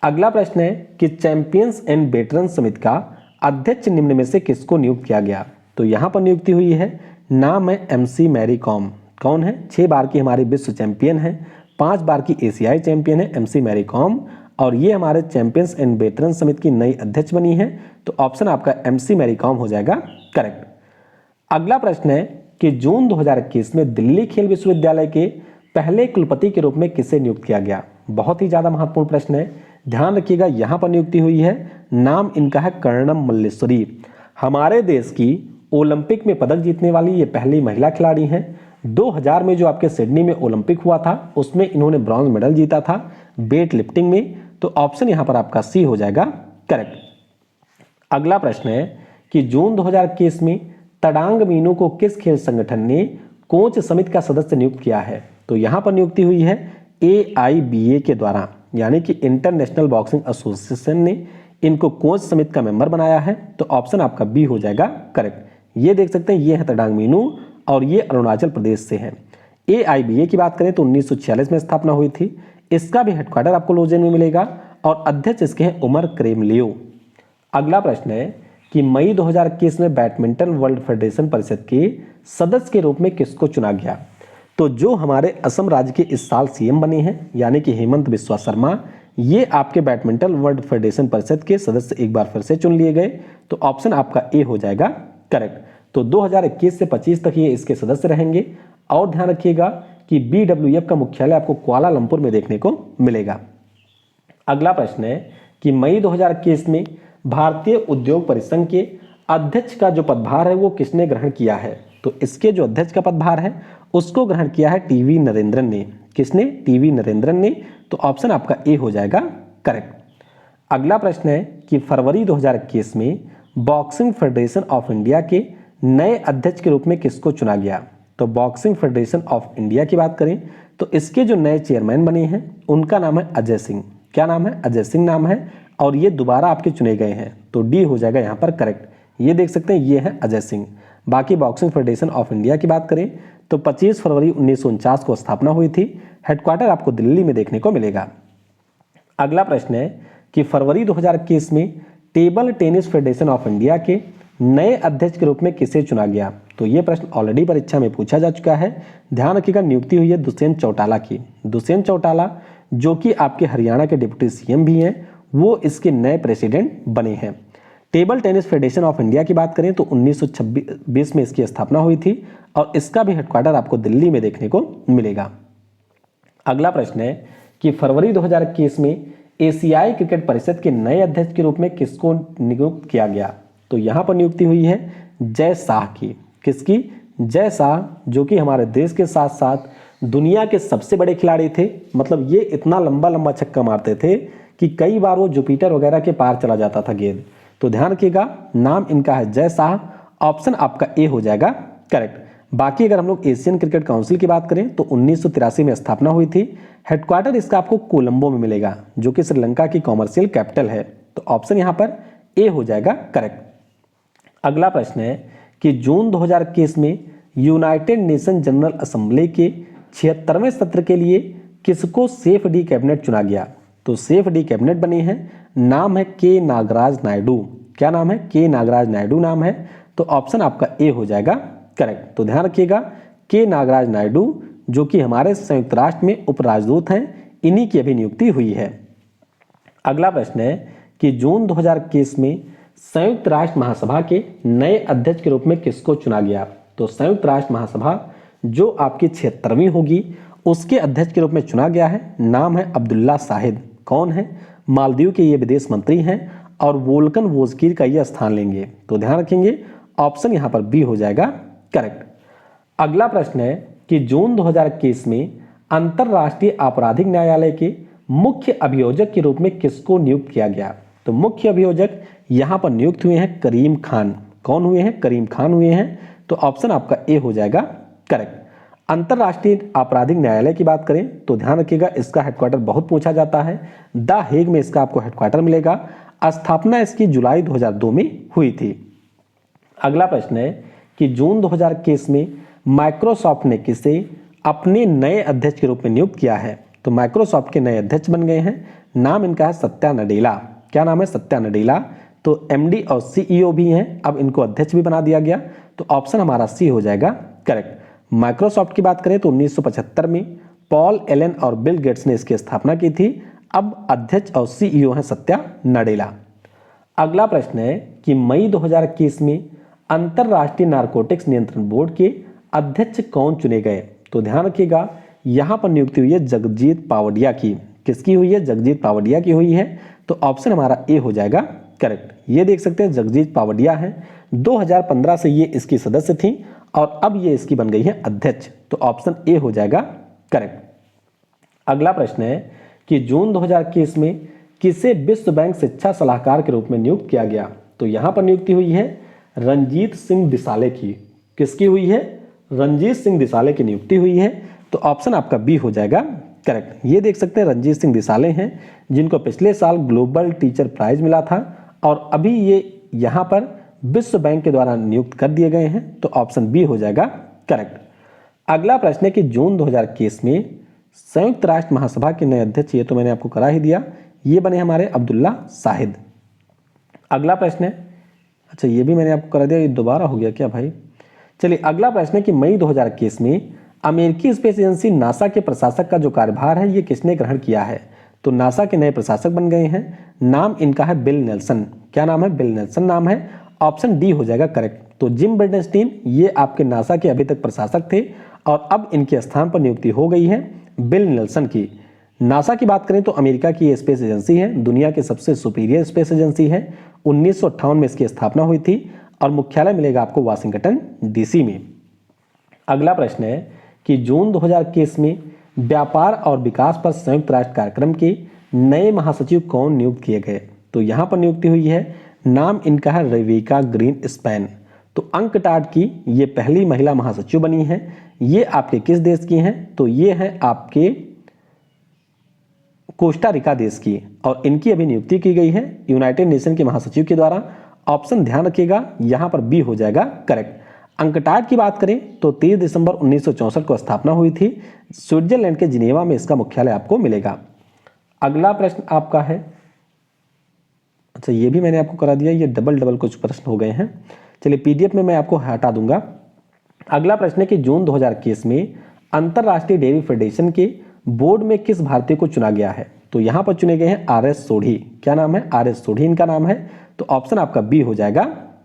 अगला प्रश्न है कि चैंपियंस एंड वेटरन समिति का अध्यक्ष निम्न में से किसको नियुक्त किया गया? तो यहां पर नियुक्ति हुई है, नाम है MC मैरी कॉम। कौन है? 6 बार की हमारी विश्व चैंपियन है, 5 बार की एशियाई चैंपियन है MC मैरी कॉम और ये हमारे चैंपियंस एंड वेटरन समिति की नई अध्यक्ष बनी है। तो ऑप्शन आपका MC मैरी कॉम हो जाएगा करेक्ट। अगला प्रश्न है कि जून 2021 में दिल्ली खेल विश्वविद्यालय के पहले कुलपति के रूप में किसे नियुक्त किया गया? बहुत ही ज्यादा महत्वपूर्ण प्रश्न है, ध्यान रखिएगा। यहां पर नियुक्ति हुई है, नाम इनका है कर्णम मल्लेश्वरी। हमारे देश की ओलंपिक में पदक जीतने वाली ये पहली महिला खिलाड़ी हैं। 2000 में जो आपके सिडनी में ओलंपिक हुआ था उसमें इन्होंने ब्रॉन्ज मेडल जीता था वेट लिफ्टिंग में। तो ऑप्शन यहां पर आपका सी हो जाएगा करेक्ट। अगला प्रश्न है कि जून 2021 में तडांग मीनू को किस खेल संगठन ने कोच समिति का सदस्य नियुक्त किया है? तो यहां पर नियुक्ति हुई है AIBA के द्वारा, यानी कि इंटरनेशनल बॉक्सिंग एसोसिएशन ने इनको कोच समिति का मेंबर बनाया है। तो ऑप्शन आपका बी हो जाएगा करेक्ट। ये देख सकते हैं ये है तडांग मीनू और ये अरुणाचल प्रदेश से है। AIBA की बात करें तो 1946 में स्थापना हुई थी। इसका भी हेडक्वार्टर आपको लोजेन में मिलेगा और अध्यक्ष इसके हैं उमर क्रेमलियो। अगला प्रश्न है कि मई 2021 में बैडमिंटन वर्ल्ड फेडरेशन परिषद के सदस्य के रूप में किसको चुना गया? तो जो हमारे असम राज्य के इस साल CM बने हैं यानी कि हेमंत बिस्वा शर्मा, ये आपके बैडमिंटन वर्ल्ड फेडरेशन परिषद के सदस्य एक बार फिर से चुन लिए गए। तो ऑप्शन आपका ए हो जाएगा करेक्ट। तो 2021 से 25 तक ये इसके सदस्य रहेंगे और ध्यान रखिएगा कि BWF का मुख्यालय आपको कुआलालंपुर में देखने को मिलेगा। अगला प्रश्न है कि मई 2021 में भारतीय उद्योग परिसंघ के अध्यक्ष का जो पदभार है वो किसने ग्रहण किया है? तो इसके जो अध्यक्ष का पदभार है उसको ग्रहण किया है TV नरेंद्रन ने। किसने? TV नरेंद्रन ने। तो ऑप्शन आपका ए हो जाएगा करेक्ट। अगला प्रश्न है कि फरवरी 2021 में बॉक्सिंग फेडरेशन ऑफ इंडिया के नए अध्यक्ष के रूप में किसको चुना गया? तो बॉक्सिंग फेडरेशन ऑफ इंडिया की बात करें तो इसके जो नए चेयरमैन बने हैं उनका नाम है अजय सिंह। क्या नाम है? अजय सिंह नाम है और ये दोबारा आपके चुने गए हैं। तो डी हो जाएगा यहाँ पर करेक्ट। ये देख सकते हैं ये है अजय सिंह। बाकी बॉक्सिंग फेडरेशन ऑफ इंडिया की बात करें तो 25 फरवरी 1949 को स्थापना हुई थी। हेडक्वार्टर आपको दिल्ली में देखने को मिलेगा। अगला प्रश्न है कि फरवरी 2021 में table tennis federation of India के नए अध्यक्ष के रूप में किसे चुना गया? तो ये प्रश्न ऑलरेडी परीक्षा में पूछा जा चुका है। ध्यान रखिएगा नियुक्ति हुई है दुष्यंत चौटाला की। दुष्यंत चौटाला जो कि आपके हरियाणा के डिप्टी सीएम भी हैं, वो इसके नए प्रेसिडेंट बने हैं। Table tennis federation of India की बात करें तो 1926 में इसकी स्थापना हुई थी और इसका भी हेडक्वार्टर आपको दिल्ली में देखने को मिलेगा। अगला प्रश्न है कि फरवरी 2021 में एशियाई क्रिकेट परिषद के नए अध्यक्ष के रूप में किसको नियुक्त किया गया? तो यहाँ पर नियुक्ति हुई है जय शाह की। किसकी? जय शाह, जो कि हमारे देश के साथ साथ दुनिया के सबसे बड़े खिलाड़ी थे। मतलब ये इतना लंबा लंबा छक्का मारते थे कि कई बार वो जुपिटर वगैरह के पार चला जाता था गेंद। तो ध्यान रखिएगा, नाम इनका है जय शाह। ऑप्शन आपका ए हो जाएगा करेक्ट। बाकी अगर हम लोग एशियन क्रिकेट काउंसिल की बात करें तो 1983 में स्थापना हुई थी। हेडक्वार्टर इसका आपको कोलंबो में मिलेगा, जो कि श्रीलंका की कॉमर्शियल कैपिटल है। तो ऑप्शन यहाँ पर ए हो जाएगा करेक्ट। अगला प्रश्न है कि जून 2021 में यूनाइटेड नेशन जनरल असेंबली के 76वें सत्र के लिए किसको सेफ डी कैबिनेट चुना गया? तो सेफ डी कैबिनेट बने हैं, नाम है के नागराज नायडू। क्या नाम है? के नागराज नायडू नाम है। तो ऑप्शन आपका ए हो जाएगा करेक्ट। तो ध्यान रखिएगा, के नागराज नायडू जो कि हमारे संयुक्त राष्ट्र में उपराजदूत हैं, इन्हीं की अभी नियुक्ति हुई है। अगला प्रश्न है कि जून 2021 में संयुक्त राष्ट्र महासभा के नए अध्यक्ष के रूप में किसको चुना गया? तो संयुक्त राष्ट्र महासभा जो आपकी 76वीं होगी उसके अध्यक्ष के रूप में चुना गया है, नाम है अब्दुल्ला शाहिद। कौन है? मालदीव के ये विदेश मंत्री हैं और वोल्कन वोजकीर का ये स्थान लेंगे। तो ध्यान रखेंगे, ऑप्शन यहाँ पर बी हो जाएगा करेक्ट। अगला प्रश्न है कि जून 2021 में अंतरराष्ट्रीय आपराधिक न्यायालय के मुख्य अभियोजक के रूप में किसको नियुक्त किया गया? तो मुख्य अभियोजक यहाँ पर नियुक्त हुए हैं करीम खान। कौन हुए हैं? करीम खान हुए हैं। तो ऑप्शन आपका ए हो जाएगा करेक्ट। अंतरराष्ट्रीय आपराधिक न्यायालय की बात करें तो ध्यान रखिएगा, इसका हेडक्वार्टर बहुत पूछा जाता है। द हेग में इसका आपको हेडक्वार्टर मिलेगा। स्थापना इसकी जुलाई 2002 में हुई थी। अगला प्रश्न है कि जून 2021 में माइक्रोसॉफ्ट ने किसे अपने नए अध्यक्ष के रूप में नियुक्त किया है? तो माइक्रोसॉफ्ट के नए अध्यक्ष बन गए हैं, नाम इनका है सत्या नडेला। क्या नाम है? सत्या नडेला। तो एमडी और सीईओ भी हैं, अब इनको अध्यक्ष भी बना दिया गया। तो ऑप्शन हमारा सी हो जाएगा करेक्ट। माइक्रोसॉफ्ट की बात करें तो 1975 में पॉल एलन और बिल गेट्स ने इसकी स्थापना की थी। अब अध्यक्ष और सीईओ हैं सत्या नडेला। अगला प्रश्न है कि मई 2021 में अंतरराष्ट्रीय नारकोटिक्स नियंत्रण बोर्ड के अध्यक्ष कौन चुने गए? तो ध्यान रखिएगा, यहां पर नियुक्ति हुई है जगजीत पावडिया की। किसकी हुई है? जगजीत पावडिया की हुई है। तो ऑप्शन हमारा ए हो जाएगा करेक्ट। ये देख सकते हैं जगजीत पावडिया है, 2015 से ये इसकी सदस्य थी और अब ये इसकी बन गई है अध्यक्ष। तो ऑप्शन ए हो जाएगा करेक्ट। अगला प्रश्न है कि जून 2021 में किसे विश्व बैंक शिक्षा सलाहकार के रूप में नियुक्त किया गया? तो यहां पर नियुक्ति हुई है रंजीत सिंह दिसाले की। किसकी हुई है? रंजीत सिंह दिसाले की नियुक्ति हुई है। तो ऑप्शन आपका बी हो जाएगा करेक्ट। ये देख सकते हैं रंजीत सिंह दिसाले हैं, जिनको पिछले साल ग्लोबल टीचर प्राइज मिला था और अभी ये यहां पर विश्व बैंक के द्वारा नियुक्त कर दिए गए हैं। तो ऑप्शन बी हो जाएगा करेक्ट। अगला प्रश्न है कि जून 2021 में संयुक्त राष्ट्र महासभा के नए अध्यक्ष, ये तो मैंने आपको करा ही दिया, ये बने हमारे अब्दुल्ला शाहिद। अगला प्रश्न है, अच्छा ये भी मैंने आपको करा दिया, ये दोबारा हो गया क्या भाई? चलिए अगला प्रश्न है कि मई 2021 में अमेरिकी स्पेस एजेंसी नासा के प्रशासक का जो कार्यभार है ये किसने ग्रहण किया है? तो नासा के नए प्रशासक बन गए हैं, नाम इनका है बिल नेल्सन। क्या नाम है? बिल नेल्सन नाम है। ऑप्शन डी हो जाएगा करेक्ट। तो जिम बर्नस्टीन ये आपके नासा के अभी तक प्रशासक थे और अब इनके स्थान पर नियुक्ति हो गई है बिल नेल्सन की। नासा की बात करें तो अमेरिका की स्पेस एजेंसी है, दुनिया की सबसे सुपीरियर स्पेस एजेंसी है। 1958 में इसकी स्थापना हुई थी और मुख्यालय मिलेगा आपको वाशिंगटन डीसी में। अगला प्रश्न है कि जून 2021 में व्यापार और विकास पर संयुक्त राष्ट्र कार्यक्रम के नए महासचिव कौन नियुक्त किए गए? तो यहां पर नियुक्ति हुई है, नाम इनका है रेविका ग्रीन स्पैन। तो अंकटाड की ये पहली महिला महासचिव बनी है। ये आपके किस देश की हैं? तो ये हैं आपके कोस्टा रिका देश की और इनकी अभी नियुक्ति की गई है यूनाइटेड नेशन के महासचिव के द्वारा। ऑप्शन ध्यान रखिएगा, यहां पर बी हो जाएगा करेक्ट। अंकटाड की बात करें तो 30 दिसंबर 1964 को स्थापना हुई थी। स्विट्जरलैंड के जिनेवा में इसका मुख्यालय आपको मिलेगा। अगला प्रश्न आपका है, अच्छा ये भी मैंने आपको करा दिया, ये डबल कुछ प्रश्न हो गए हैं। चलिए पीडीएफ में मैं आपको हटा दूंगा। अगला प्रश्न है कि जून 2021 में अंतरराष्ट्रीय डेयरी फेडरेशन के बोर्ड में किस भारतीय को चुना गया है? तो यहाँ पर चुने गए हैं आर.एस. सोढ़ी। क्या नाम है? आर.एस. सोढ़ी इनका नाम है। तो ऑप्शन आपका बी हो जाएगा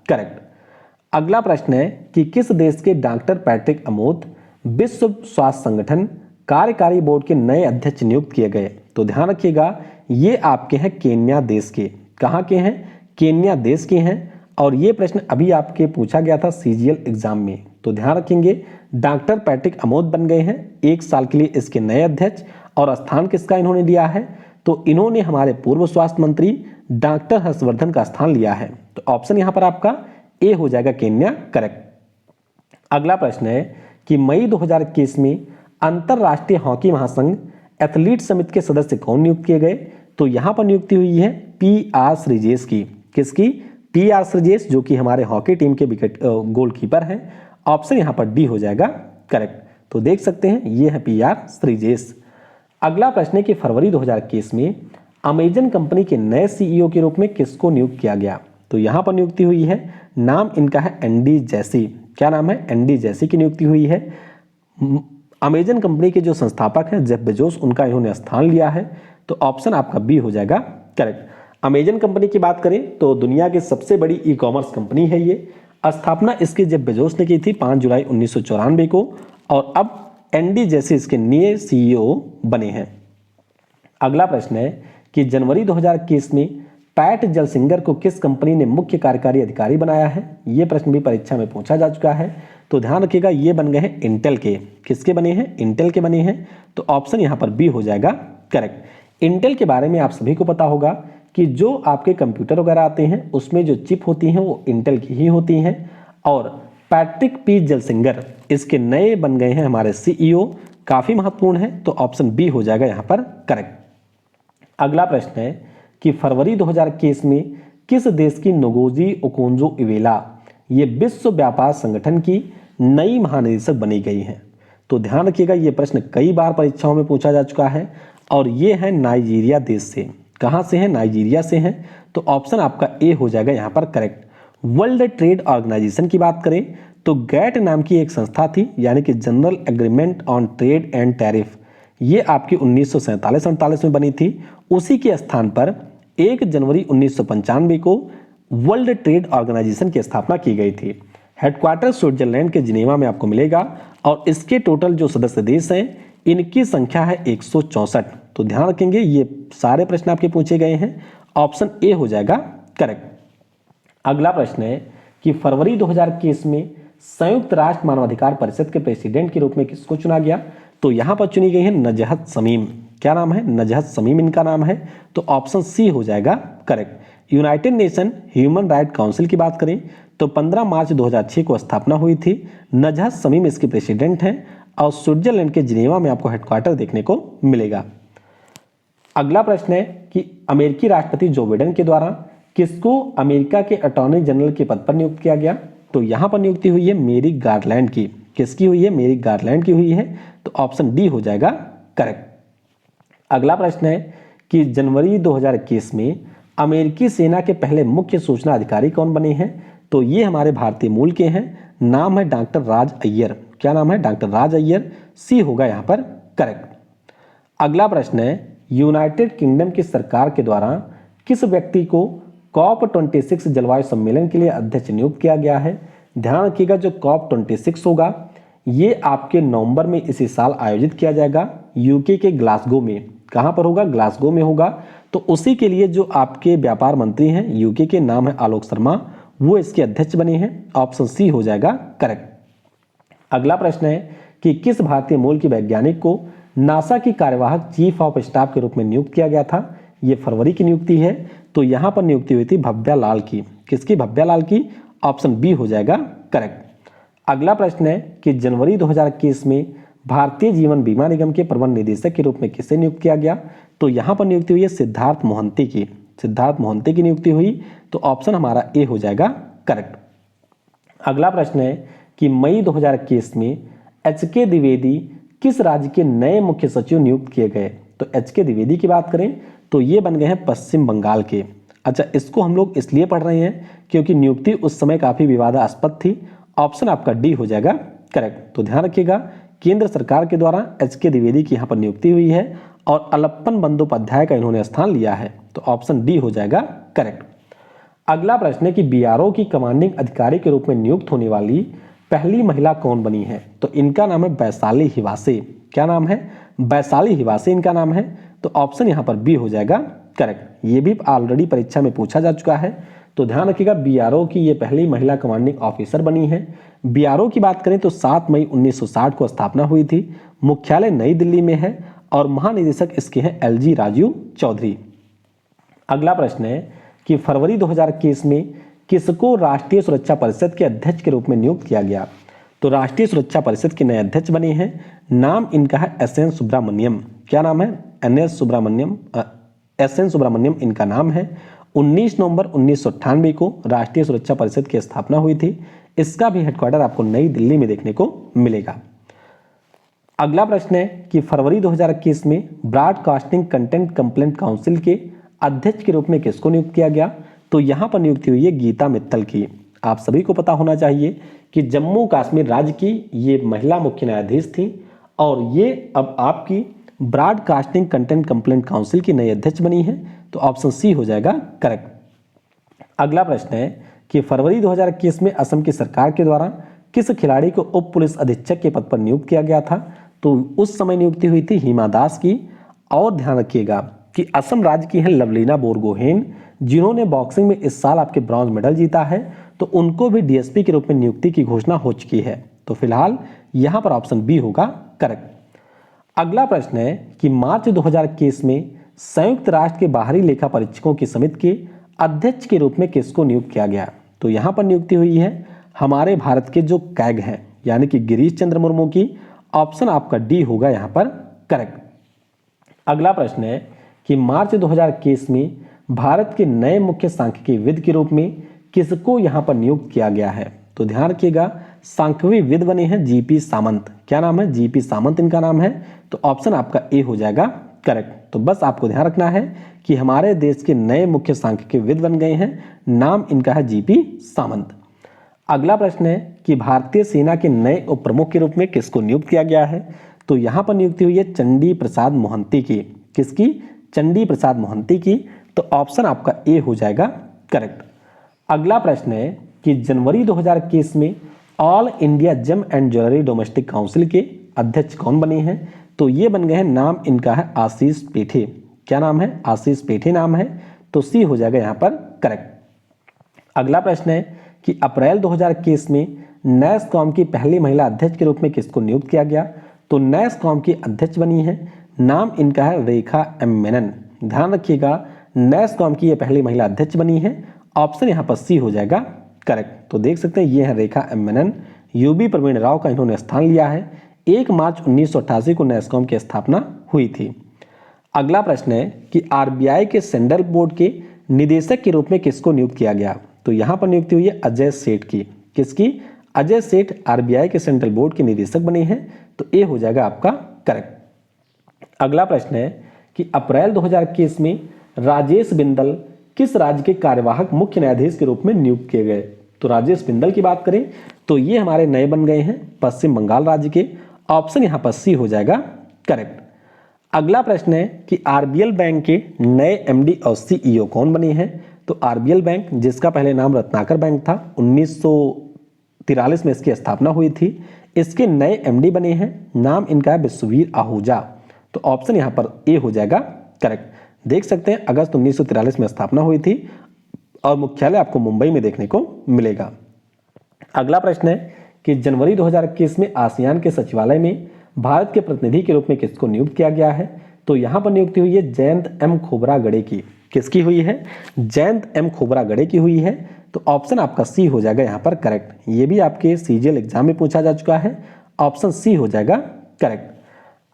करेक्ट। अगला प्रश्न है कि किस देश के डॉक्टर पैट्रिक अमोद विश्व स्वास्थ्य संगठन कार्यकारी बोर्ड के नए अध्यक्ष नियुक्त किए गए? तो ध्यान रखिएगा, ये आपके हैं केन्या देश के। कहाँ के हैं? केन्या देश के हैं। और ये प्रश्न अभी आपके पूछा गया था सीजीएल एग्जाम में। तो ध्यान रखेंगे, डॉक्टर पैट्रिक अमोद बन गए हैं 1 साल के लिए इसके नए अध्यक्ष। और स्थान किसका इन्होंने लिया है? तो इन्होंने हमारे पूर्व स्वास्थ्य मंत्री डॉक्टर हर्षवर्धन का स्थान लिया है। तो ऑप्शन यहाँ पर आपका ए हो जाएगा केन्या करेक्ट। अगला प्रश्न है कि मई 2021 में अंतरराष्ट्रीय हॉकी महासंघ एथलीट समिति के सदस्य कौन नियुक्त किए गए? तो यहाँ पर नियुक्ति हुई है पी.आर. श्रीजेश की। किसकी? पी.आर. श्रीजेश, जो कि हमारे हॉकी टीम के विकेट गोलकीपर हैं। ऑप्शन यहाँ पर डी हो जाएगा करेक्ट। तो देख सकते हैं ये है पी.आर. श्रीजेश। अगला प्रश्न है कि फरवरी 2021 में अमेजन कंपनी के नए सीईओ के रूप में किसको नियुक्त किया गया? तो यहाँ पर नियुक्ति हुई है, नाम इनका है एंडी जैसी। क्या नाम है? एंडी जैसी की नियुक्ति हुई है। अमेजन कंपनी के जो संस्थापक हैं जेफ बेजोस, उनका इन्होंने स्थान लिया है। तो ऑप्शन आपका बी हो जाएगा करेक्ट। अमेजन कंपनी की बात करें तो दुनिया की सबसे बड़ी ई कॉमर्स कंपनी है ये। स्थापना इसकी जेफ बेजोस ने की थी 5 जुलाई 1994 को। और अब एंडी जैसे इसके नए सीईओ बने हैं। अगला प्रश्न है कि जनवरी 2021 में पैट जलसिंगर को किस कंपनी ने मुख्य कार्यकारी अधिकारी बनाया है? ये प्रश्न भी परीक्षा में पूछा जा चुका है। तो ध्यान रखिएगा, ये बन गए हैं इंटेल के। किसके बने हैं? इंटेल के बने हैं। तो ऑप्शन यहाँ पर बी हो जाएगा करेक्ट। इंटेल के बारे में आप सभी को पता होगा कि जो आपके कंप्यूटर वगैरह आते हैं उसमें जो चिप होती हैं वो इंटेल की ही होती हैं। और पैट्रिक पी जलसिंगर इसके नए बन गए हैं हमारे सीईओ, काफी महत्वपूर्ण है। तो ऑप्शन बी हो जाएगा यहाँ पर करेक्ट। अगला प्रश्न है कि फरवरी 2021 में किस देश की नोगोजी ओकोंजो इवेला ये विश्व व्यापार संगठन की नई महानिदेशक बनी गई हैं? तो ध्यान रखिएगा, ये प्रश्न कई बार परीक्षाओं में पूछा जा चुका है। और ये है नाइजीरिया देश से। कहाँ से है? नाइजीरिया से है। तो ऑप्शन आपका ए हो जाएगा यहाँ पर करेक्ट। वर्ल्ड ट्रेड ऑर्गेनाइजेशन की बात करें तो गैट नाम की एक संस्था थी, यानी कि general agreement on trade and tariff. ये आपकी 1947-48 में बनी थी। उसी के स्थान पर 1 जनवरी 1995 को वर्ल्ड ट्रेड ऑर्गेनाइजेशन की स्थापना की गई थी। हेडक्वार्टर स्विट्जरलैंड के जिनेवा में आपको मिलेगा। और इसके टोटल जो सदस्य देश हैं इनकी संख्या है 164। तो ध्यान रखेंगे, ये सारे प्रश्न आपके पूछे गए हैं। ऑप्शन ए हो जाएगा करेक्ट। अगला प्रश्न है कि फरवरी 2021 में संयुक्त राष्ट्र मानवाधिकार परिषद के प्रेसिडेंट के रूप में किसको चुना गया? तो यहाँ पर चुनी गई है नजहत शमीम। क्या नाम है? नजहत शमीम इनका नाम है। तो ऑप्शन सी हो जाएगा correct. United nation human right council की बात करें तो 15 मार्च 2006 को स्थापना हुई थी। नजहत शमीम इसके प्रेसिडेंट हैं। और स्विट्जरलैंड के जिनेवा में आपको हेडक्वार्टर देखने को मिलेगा। अगला प्रश्न है कि अमेरिकी राष्ट्रपति जो बिडेन के द्वारा किसको अमेरिका के अटॉर्नी जनरल के पद पर नियुक्त किया गया? तो यहाँ पर नियुक्ति हुई है मेरिक गारलैंड की। किसकी हुई है? मेरिक गारलैंड की हुई है। तो ऑप्शन डी हो जाएगा करेक्ट। अगला प्रश्न है कि जनवरी 2021 में अमेरिकी सेना के पहले मुख्य सूचना अधिकारी कौन बने हैं? तो ये हमारे भारतीय मूल के हैं। नाम है डॉक्टर राज अय्यर। क्या नाम है? डॉक्टर राज अय्यर। सी होगा यहाँ पर करेक्ट। अगला प्रश्न है यूनाइटेड किंगडम की सरकार के द्वारा किस व्यक्ति को COP26 जलवायु सम्मेलन के लिए अध्यक्ष नियुक्त किया गया है? ध्यान रखिएगा, जो COP26 होगा ये आपके नवंबर में इसी साल आयोजित किया जाएगा यूके के ग्लासगो में। कहां पर होगा? ग्लासगो में होगा। तो उसी के लिए जो आपके व्यापार मंत्री हैं यूके के, नाम है आलोक शर्मा, वो इसके अध्यक्ष बने हैं। ऑप्शन सी हो जाएगा करेक्ट। अगला प्रश्न है कि किस भारतीय मूल की वैज्ञानिक को नासा की कार्यवाहक चीफ ऑफ स्टाफ के रूप में नियुक्त किया गया था? ये फरवरी की नियुक्ति है। तो यहां पर नियुक्ति हुई थी भव्या लाल की। किसकी? भव्या लाल की। ऑप्शन बी हो जाएगा करेक्ट। अगला प्रश्न है कि जनवरी 2021 में भारतीय जीवन बीमा निगम के प्रबंध निदेशक के रूप में किसे नियुक्त किया गया? तो यहां पर नियुक्ति हुई है सिद्धार्थ मोहंती की। सिद्धार्थ मोहंती की नियुक्ति हुई। तो ऑप्शन हमारा ए हो जाएगा करेक्ट। अगला प्रश्न है कि मई 2021 में एच.के. द्विवेदी किस राज्य के नए मुख्य सचिव नियुक्त किए गए? तो एच.के. द्विवेदी की बात करें तो ये बन गए हैं पश्चिम बंगाल के। अच्छा, इसको हम लोग इसलिए पढ़ रहे हैं क्योंकि नियुक्ति उस समय काफी विवादास्पद थी। ऑप्शन आपका डी हो जाएगा करेक्ट। तो ध्यान रखिएगा केंद्र सरकार के द्वारा HK द्विवेदी की यहाँ पर नियुक्ति हुई है और अलप्पन बंदोपाध्याय का इन्होंने स्थान लिया है। तो ऑप्शन डी हो जाएगा करेक्ट। अगला प्रश्न है कि बीआरओ की कमांडिंग अधिकारी के रूप में नियुक्त होने वाली पहली महिला कौन बनी है? तो इनका नाम है वैशाली हिवासे। क्या नाम है? वैशाली हिवासे इनका नाम है। तो ऑप्शन यहाँ पर बी हो जाएगा करेक्ट। ये भी ऑलरेडी परीक्षा में पूछा जा चुका है, तो ध्यान रखिएगा बीआरओ की ये पहली महिला कमांडिंग ऑफिसर बनी है। बीआरओ की बात करें तो 7 मई 1960 को स्थापना हुई थी। मुख्यालय नई दिल्ली में है और महानिदेशक इसके हैं LG राजीव चौधरी। अगला प्रश्न है कि फरवरी 2021 में किसको राष्ट्रीय सुरक्षा परिषद के अध्यक्ष के रूप में नियुक्त किया गया? तो राष्ट्रीय सुरक्षा परिषद के नए अध्यक्ष बने हैं, नाम इनका है SN सुब्रमण्यम। क्या नाम है? SN सुब्रमण्यम इनका नाम है। 19 नवंबर 1998 को राष्ट्रीय सुरक्षा परिषद की स्थापना हुई थी। इसका भी हेडक्वार्टर आपको नई दिल्ली में देखने को मिलेगा। अगला प्रश्न है कि फरवरी 2021 में ब्रॉडकास्टिंग कंटेंट कंप्लेंट काउंसिल के अध्यक्ष के रूप में किसको नियुक्त किया गया? तो यहां पर नियुक्ति हुई है गीता मित्तल की। आप सभी को पता होना चाहिए कि जम्मू कश्मीर राज्य की ये महिला मुख्य न्यायाधीश थी और ये अब आपकी ब्रॉडकास्टिंग कंटेंट कंप्लेंट काउंसिल की नई अध्यक्ष बनी है। तो ऑप्शन सी हो जाएगा करेक्ट। अगला प्रश्न है कि फरवरी 2021 में असम की सरकार के द्वारा किस खिलाड़ी को उप पुलिस अधीक्षक के पद पर नियुक्त किया गया था? तो उस समय नियुक्ति हुई थी हिमा दास की। और ध्यान रखिएगा कि असम राज्य की है लवलीना बोरगोहेन, जिन्होंने बॉक्सिंग में इस साल आपके ब्रॉन्ज मेडल जीता है। तो उनको भी DSP के रूप में नियुक्ति की घोषणा हो चुकी है। तो फिलहाल यहां पर ऑप्शन बी होगा करेक्ट। अगला प्रश्न है कि मार्च 2021 में संयुक्त राष्ट्र के बाहरी लेखा परीक्षकों की समिति के अध्यक्ष के रूप में किसको नियुक्त किया गया? तो यहां पर नियुक्ति हुई है हमारे भारत के जो कैग हैं यानी कि गिरीश चंद्र मुर्मू की। ऑप्शन आपका डी होगा यहां पर करेक्ट। अगला प्रश्न है कि मार्च 2021 में भारत के नए मुख्य सांख्यिकीविद के रूप में किसको यहां पर नियुक्त किया गया है? तो ध्यान रखिएगा सांख्यिकीविद बने हैं GP सामंत। क्या नाम है? GP सामंत इनका नाम है। तो ऑप्शन आपका ए हो जाएगा करेक्ट। तो बस आपको ध्यान रखना है कि हमारे देश के नए मुख्य सांख्यिकीविद बन गए हैं, नाम इनका है GP सामंत। अगला प्रश्न है कि भारतीय सेना के नए उप प्रमुख के रूप में किसको नियुक्त किया गया है? तो यहां पर नियुक्ति हुई है चंडी प्रसाद मोहंती की। किसकी? चंडी प्रसाद मोहंती की। तो ऑप्शन आपका ए हो जाएगा करेक्ट। अगला प्रश्न है कि जनवरी 2021 में All India Gem and Jewellery Domestic Council के अध्यक्ष कौन बने हैं? तो ये बन गए हैं, नाम इनका है आशीष पेठे। क्या नाम है? आशीष पेठे नाम है। तो सी हो जाएगा यहां पर करेक्ट। अगला प्रश्न है कि अप्रैल 2021 में नैसकॉम की पहली महिला अध्यक्ष के रूप में किसको नियुक्त किया गया? तो नैसकॉम की अध्यक्ष बनी है, नाम इनका है रेखा M मेनन। ध्यान रखिएगा नैसकॉम की ये पहली महिला अध्यक्ष बनी है। ऑप्शन यहां पर सी हो जाएगा करेक्ट। तो देख सकते हैं ये है रेखा M मेनन। UB प्रवीण राव का इन्होंने स्थान लिया है। 1 मार्च 1988 को नैसकॉम की स्थापना हुई थी। अगला प्रश्न है कि RBI के सेंट्रल बोर्ड के निदेशक के रूप में किसको नियुक्त किया गया? तो यहां पर नियुक्ति हुई है अजय सेठ की। किसकी? अजय सेठ RBI के सेंट्रल बोर्ड के निदेशक बने हैं। तो ए हो जाएगा आपका करेक्ट। अगला प्रश्न है कि अप्रैल 2021 में राजेश बिंदल किस राज्य के कार्यवाहक मुख्य न्यायाधीश के रूप में नियुक्त किए गए? तो राजेश बिंदल की बात करें तो ये हमारे नए बन गए हैं पश्चिम बंगाल राज्य के। ऑप्शन यहां पर सी हो जाएगा करेक्ट। अगला प्रश्न है कि RBL बैंक के नए MD और CEO कौन बने हैं? तो RBL बैंक, जिसका पहले नाम रत्नाकर बैंक था, 1943 में इसकी स्थापना हुई थी। इसके नए MD बने हैं, नाम इनका है विश्ववीर आहूजा। तो ऑप्शन यहां पर ए हो जाएगा करेक्ट। देख सकते हैं अगस्त 1943 में स्थापना हुई थी और मुख्यालय आपको मुंबई में देखने को मिलेगा। अगला प्रश्न है कि जनवरी 2021 में आसियान के सचिवालय में भारत के प्रतिनिधि के रूप में किसको नियुक्त किया गया है? तो यहां पर नियुक्ति हुई है जयंत M खोबरागड़े की। किसकी हुई है? जयंत M खोबरागड़े की हुई है। तो ऑप्शन आपका सी हो जाएगा यहां पर करेक्ट। ये भी आपके CGL एग्जाम में पूछा जा चुका है। ऑप्शन सी हो जाएगा करेक्ट।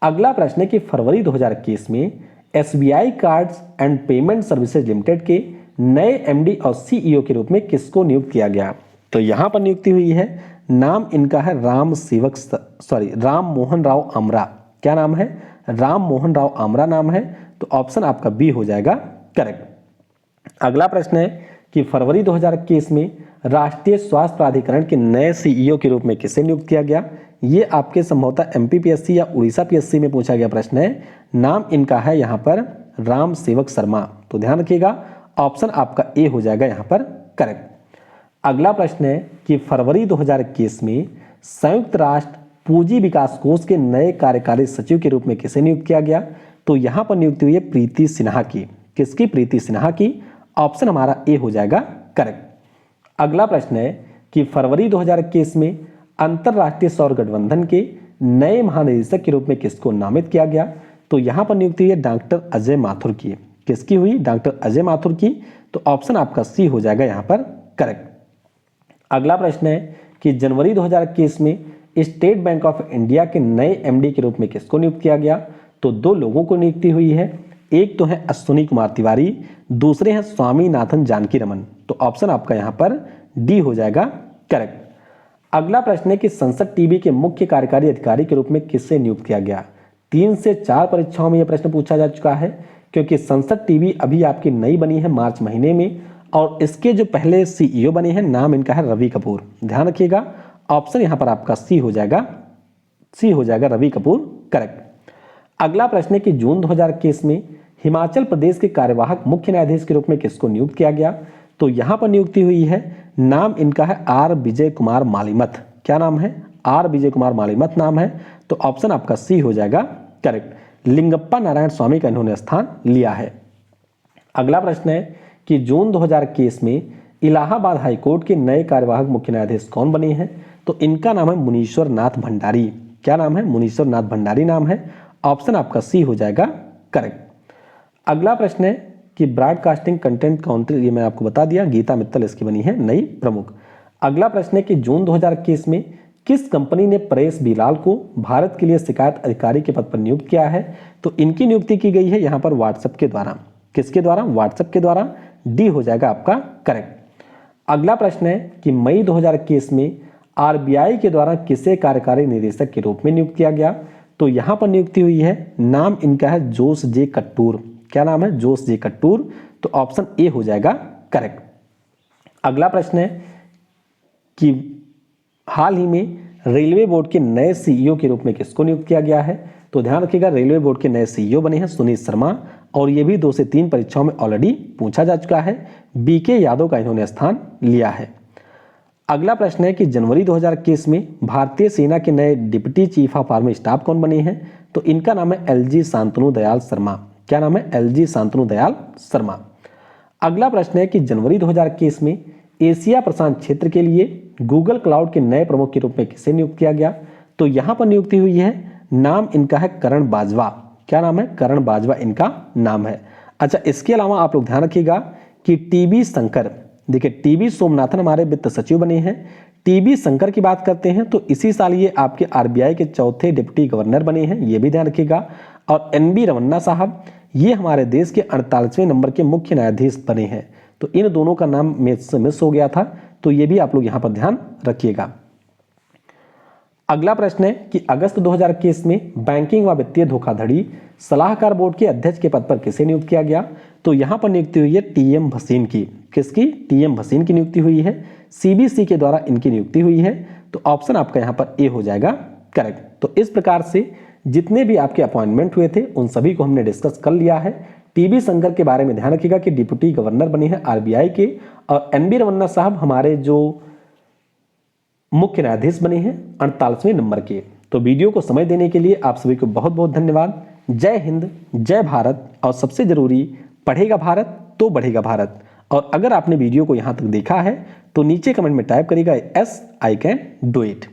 अगला प्रश्न है कि फरवरी 2021 में SBI cards and payment services limited के नए MD और CEO के रूप में किसको नियुक्त किया गया? तो यहां पर नियुक्ति हुई है, नाम इनका है राम मोहन राव आमरा। क्या नाम है? राम मोहन राव आमरा नाम है। तो ऑप्शन आपका बी हो जाएगा करेक्ट। अगला प्रश्न है कि फरवरी 2021 में राष्ट्रीय स्वास्थ्य प्राधिकरण के नए CEO के रूप में किसे नियुक्त किया गया? ये आपके संभवतः एमपीपीएससी या उड़ीसा पीएससी में पूछा गया प्रश्न है। नाम इनका है यहाँ पर राम सेवक शर्मा। तो ध्यान रखिएगा, ऑप्शन आपका ए हो जाएगा यहाँ पर करेक्ट। अगला प्रश्न है कि फरवरी 2021 में संयुक्त राष्ट्र पूंजी विकास कोष के नए कार्यकारी सचिव के रूप में किसे नियुक्त किया गया? तो यहाँ पर नियुक्ति हुई है प्रीति सिन्हा की। किसकी? प्रीति सिन्हा की। ऑप्शन हमारा ए हो जाएगा करेक्ट। अगला प्रश्न है कि फरवरी 2021 में अंतरराष्ट्रीय सौर गठबंधन के नए महानिदेशक के रूप में किसको नामित किया गया? तो यहाँ पर नियुक्ति हुई है डॉक्टर अजय माथुर की। किसकी हुई? डॉक्टर अजय माथुर की। तो ऑप्शन आपका सी हो जाएगा यहाँ पर करेक्ट। अगला प्रश्न है कि जनवरी 2021 में स्टेट बैंक ऑफ इंडिया के नए एमडी के रूप में किसको नियुक्त किया गया? तो दो लोगों को नियुक्ति हुई है। एक तो है अश्विनी कुमार तिवारी, दूसरे हैं स्वामीनाथन जानकी रमन। तो ऑप्शन आपका यहाँ पर डी हो जाएगा करेक्ट। अगला प्रश्न है कि संसद टीवी के मुख्य कार्यकारी अधिकारी के रूप में किससे नियुक्त किया गया? 3 से 4 परीक्षाओं में यह प्रश्न पूछा जा चुका है, क्योंकि संसद टीवी अभी आपकी नई बनी है मार्च महीने में, और इसके जो पहले सीईओ बने हैं नाम इनका है रवि कपूर। ध्यान रखिएगा, ऑप्शन यहाँ पर आपका सी हो जाएगा रवि कपूर करेक्ट। अगला प्रश्न है कि जून 2021 में हिमाचल प्रदेश के कार्यवाहक मुख्य न्यायाधीश के रूप में किसको नियुक्त किया गया? तो यहाँ पर नियुक्ति हुई है, नाम इनका है आर विजय कुमार मालीमथ। क्या नाम है? आर विजय कुमार मालीमथ नाम है। तो ऑप्शन आपका सी हो जाएगा करेक्ट। लिंगप्पा नारायण स्वामी का इन्होंने स्थान लिया है। अगला प्रश्न है कि जून 2021 में इलाहाबाद हाईकोर्ट के नए कार्यवाहक मुख्य न्यायाधीश कौन बने हैं? तो इनका नाम है मुनीश्वर नाथ भंडारी। क्या नाम है? मुनीश्वर नाथ भंडारी नाम है। ऑप्शन आपका सी हो जाएगा करेक्ट। अगला प्रश्न है कि ब्रॉडकास्टिंग कंटेंट काउंसिल, ये मैं आपको बता दिया, गीता मित्तल इसकी बनी है नई प्रमुख। अगला प्रश्न है कि जून 2021 में किस कंपनी ने परेश बिलाल को भारत के लिए शिकायत अधिकारी के पद पर नियुक्त किया है? तो इनकी नियुक्ति की गई है यहाँ पर व्हाट्सएप के द्वारा। किसके द्वारा? व्हाट्सएप के द्वारा। डी हो जाएगा आपका करेक्ट। अगला प्रश्न है कि मई 2021 में आरबीआई के द्वारा किसे कार्यकारी निदेशक के रूप में नियुक्त किया गया? तो यहाँ पर नियुक्ति हुई है, नाम इनका है जोश जे कट्टूर। क्या नाम है? जोश जे कट्टूर। तो ऑप्शन ए हो जाएगा करेक्ट। अगला प्रश्न है कि हाल ही में रेलवे बोर्ड के नए सीईओ के रूप में किसको नियुक्त किया गया है? तो ध्यान रखिएगा, रेलवे बोर्ड के नए सीईओ बने हैं सुनीत शर्मा, और ये भी 2 से 3 परीक्षाओं में ऑलरेडी पूछा जा चुका है। बीके यादव का इन्होंने स्थान लिया है। अगला प्रश्न है कि जनवरी 2021 में भारतीय सेना के नए deputy chief of army staff कौन बने हैं? तो इनका नाम है एलजी शांतनु दयाल शर्मा। क्या नाम है? एलजी शांतनु दयाल शर्मा। अगला प्रश्न है कि जनवरी 2021 में एशिया प्रशांत क्षेत्र के लिए गूगल क्लाउड के नए प्रमुख के रूप में किसे नियुक्त किया गया? तो यहाँ पर नियुक्ति हुई है, नाम इनका है करण बाजवा। क्या नाम है? करण बाजवा इनका नाम है। अच्छा, इसके अलावा आप लोग ध्यान रखिएगा कि टीबी शंकर, देखिए टीबी सोमनाथन हमारे वित्त सचिव बने हैं। टीबी शंकर की बात करते हैं तो इसी साल ये आपके आरबीआई के चौथे डिप्टी गवर्नर बने हैं, ये भी ध्यान रखिएगा। और एनबी रमन्ना साहब, ये हमारे देश के 48वें नंबर के मुख्य न्यायाधीश बने हैं। तो इन दोनों का नाम मिस हो गया था, तो ये भी आप लोग यहाँ पर ध्यान रखिएगा। अगला प्रश्न है कि अगस्त 2021 में बैंकिंग व वित्तीय धोखाधड़ी सलाहकार बोर्ड के अध्यक्ष के पद पर किसे नियुक्त किया गया? तो यहाँ पर नियुक्ति हुई है टीएम भसीन की। किसकी? टीएम भसीन की नियुक्ति हुई है। सीबीसी के द्वारा इनकी नियुक्ति हुई है। तो ऑप्शन आपका यहाँ पर ए हो जाएगा करेक्ट। तो इस प्रकार से जितने भी आपके अपॉइंटमेंट हुए थे उन सभी को हमने डिस्कस कर लिया है। टीबी शंकर के बारे में ध्यान रखिएगा कि डिप्टी गवर्नर बने हैं आरबीआई के, और एनबी रमन्ना साहब हमारे जो मुख्य न्यायाधीश बने हैं 48वें नंबर के। तो वीडियो को समय देने के लिए आप सभी को बहुत बहुत धन्यवाद। जय हिंद, जय भारत, और सबसे जरूरी, पढ़ेगा भारत तो बढ़ेगा भारत। और अगर आपने वीडियो को यहाँ तक देखा है तो नीचे कमेंट में टाइप करिएगा yes I can do it.